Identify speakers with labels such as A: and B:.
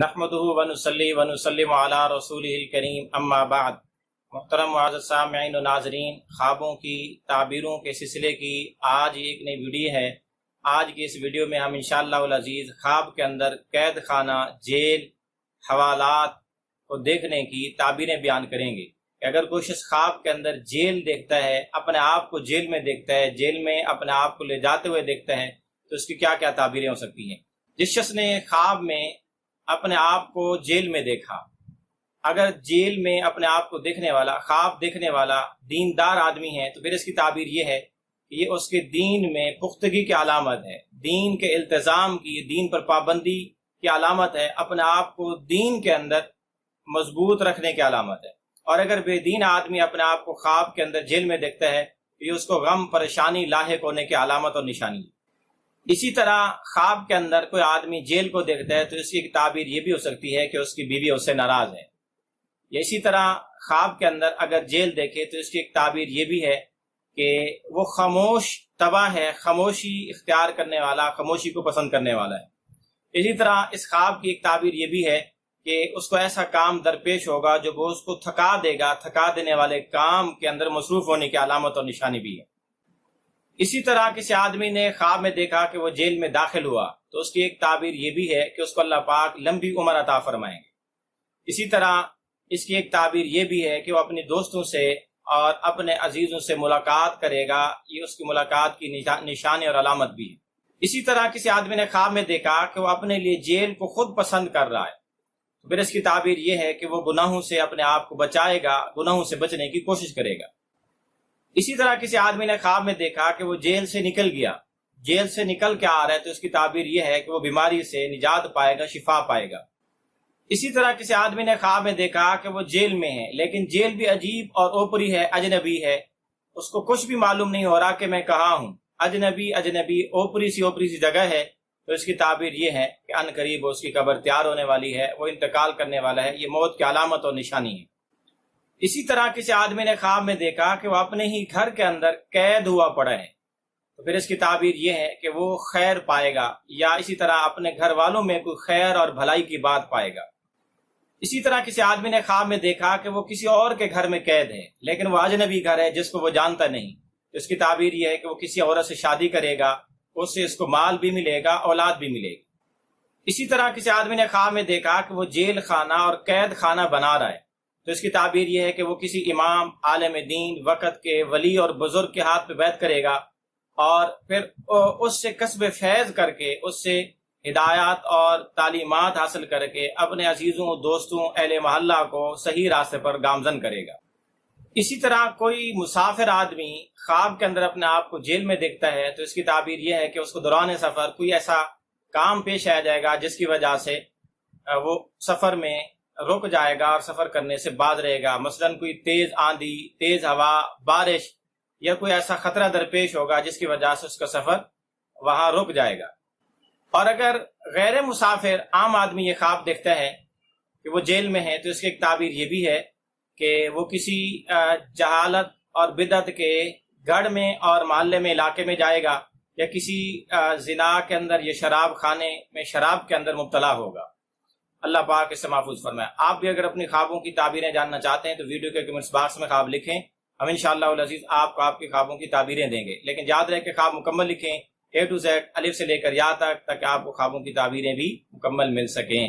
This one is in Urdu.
A: نحمدہ ونصلی ونسلم علی رسولہ الکریم اما بعد۔ محترم معزز سامعین و ناظرین، خوابوں کی تعبیروں کے سلسلے کی آج ایک نئی ویڈیو ہے۔ آج کی اس ویڈیو میں ہم انشاءاللہ العزیز خواب کے اندر قید خانہ، جیل، حوالات کو دیکھنے کی تعبیریں بیان کریں گے کہ اگر کوئی شخص خواب کے اندر جیل دیکھتا ہے، اپنے آپ کو جیل میں دیکھتا ہے، جیل میں اپنے آپ کو لے جاتے ہوئے دیکھتا ہے، تو اس کی کیا کیا تعبیریں ہو سکتی ہیں۔ جس شخص نے خواب میں اپنے آپ کو جیل میں دیکھا، اگر جیل میں اپنے آپ کو دیکھنے والا، خواب دیکھنے والا دیندار آدمی ہے، تو پھر اس کی تعبیر یہ ہے کہ یہ اس کے دین میں پختگی کی علامت ہے، دین کے التزام کی، دین پر پابندی کی علامت ہے، اپنے آپ کو دین کے اندر مضبوط رکھنے کی علامت ہے۔ اور اگر بے دین آدمی اپنے آپ کو خواب کے اندر جیل میں دیکھتا ہے تو یہ اس کو غم، پریشانی لاحق ہونے کی علامت اور نشانی ہے۔ اسی طرح خواب کے اندر کوئی آدمی جیل کو دیکھتا ہے تو اس کی ایک تعبیر یہ بھی ہو سکتی ہے کہ اس کی بیوی اس سے ناراض ہے۔ یا اسی طرح خواب کے اندر اگر جیل دیکھے تو اس کی ایک تعبیر یہ بھی ہے کہ وہ خاموش تباہ ہے، خاموشی اختیار کرنے والا، خاموشی کو پسند کرنے والا ہے۔ اسی طرح اس خواب کی ایک تعبیر یہ بھی ہے کہ اس کو ایسا کام درپیش ہوگا جو وہ اس کو تھکا دے گا، تھکا دینے والے کام کے اندر مصروف ہونے کی علامت اور نشانی بھی ہے۔ اسی طرح کسی آدمی نے خواب میں دیکھا کہ وہ جیل میں داخل ہوا تو اس کی ایک تعبیر یہ بھی ہے کہ اس کو اللہ پاک لمبی عمر عطا فرمائیں گے۔ اسی طرح اس کی ایک تعبیر یہ بھی ہے کہ وہ اپنے دوستوں سے اور اپنے عزیزوں سے ملاقات کرے گا، یہ اس کی ملاقات کی نشانی اور علامت بھی ہے۔ اسی طرح کسی آدمی نے خواب میں دیکھا کہ وہ اپنے لیے جیل کو خود پسند کر رہا ہے، تو پھر اس کی تعبیر یہ ہے کہ وہ گناہوں سے اپنے آپ کو بچائے گا، گناہوں سے بچنے کی کوشش کرے گا۔ اسی طرح کسی آدمی نے خواب میں دیکھا کہ وہ جیل سے نکل گیا، جیل سے نکل کے آ رہا ہے، تو اس کی تعبیر یہ ہے کہ وہ بیماری سے نجات پائے گا، شفا پائے گا۔ اسی طرح کسی آدمی نے خواب میں دیکھا کہ وہ جیل میں ہے، لیکن جیل بھی عجیب اور اوپری ہے، اجنبی ہے، اس کو کچھ بھی معلوم نہیں ہو رہا کہ میں کہاں ہوں، اجنبی اوپری سی جگہ ہے، تو اس کی تعبیر یہ ہے کہ ان قریب اس کی قبر تیار ہونے والی ہے، وہ انتقال کرنے والا ہے، یہ موت کی علامت اور نشانی ہے۔ اسی طرح کسی آدمی نے خواب میں دیکھا کہ وہ اپنے ہی گھر کے اندر قید ہوا پڑا ہے، تو پھر اس کی تعبیر یہ ہے کہ وہ خیر پائے گا، یا اسی طرح اپنے گھر والوں میں کوئی خیر اور بھلائی کی بات پائے گا۔ اسی طرح کسی آدمی نے خواب میں دیکھا کہ وہ کسی اور کے گھر میں قید ہے، لیکن وہ اجنبی گھر ہے جس کو وہ جانتا نہیں، تو اس کی تعبیر یہ ہے کہ وہ کسی عورت سے شادی کرے گا، اس سے اس کو مال بھی ملے گا، اولاد بھی ملے گی۔ اسی طرح کسی آدمی نے خواب میں دیکھا کہ وہ جیل خانہ اور قید خانہ بنا رہا ہے، تو اس کی تعبیر یہ ہے کہ وہ کسی امام، عالم دین، وقت کے ولی اور بزرگ کے ہاتھ پہ بیعت کرے گا، اور پھر اس سے کسب فیض کر کے، اس سے ہدایات اور تعلیمات حاصل کر کے اپنے عزیزوں، دوستوں، اہل محلہ کو صحیح راستے پر گامزن کرے گا۔ اسی طرح کوئی مسافر آدمی خواب کے اندر اپنے آپ کو جیل میں دیکھتا ہے تو اس کی تعبیر یہ ہے کہ اس کو دوران سفر کوئی ایسا کام پیش آ جائے گا جس کی وجہ سے وہ سفر میں رک جائے گا اور سفر کرنے سے باز رہے گا، مثلا کوئی تیز آندھی، تیز ہوا، بارش، یا کوئی ایسا خطرہ درپیش ہوگا جس کی وجہ سے اس کا سفر وہاں رک جائے گا۔ اور اگر غیر مسافر عام آدمی یہ خواب دیکھتا ہے کہ وہ جیل میں ہے تو اس کی ایک تعبیر یہ بھی ہے کہ وہ کسی جہالت اور بدعت کے گڑھ میں اور محلے میں، علاقے میں جائے گا، یا کسی زنا کے اندر یا شراب خانے میں شراب کے اندر مبتلا ہوگا۔ اللہ پاک اس سے محفوظ فرمائے۔ آپ بھی اگر اپنی خوابوں کی تعبیریں جاننا چاہتے ہیں تو ویڈیو کے کمنٹس باکس میں خواب لکھیں، ہم انشاءاللہ العزیز آپ کو آپ کی خوابوں کی تعبیریں دیں گے، لیکن یاد رہے کہ خواب مکمل لکھیں، A to Z، الف سے لے کر یا تک، تاکہ آپ کو خوابوں کی تعبیریں بھی مکمل مل سکیں۔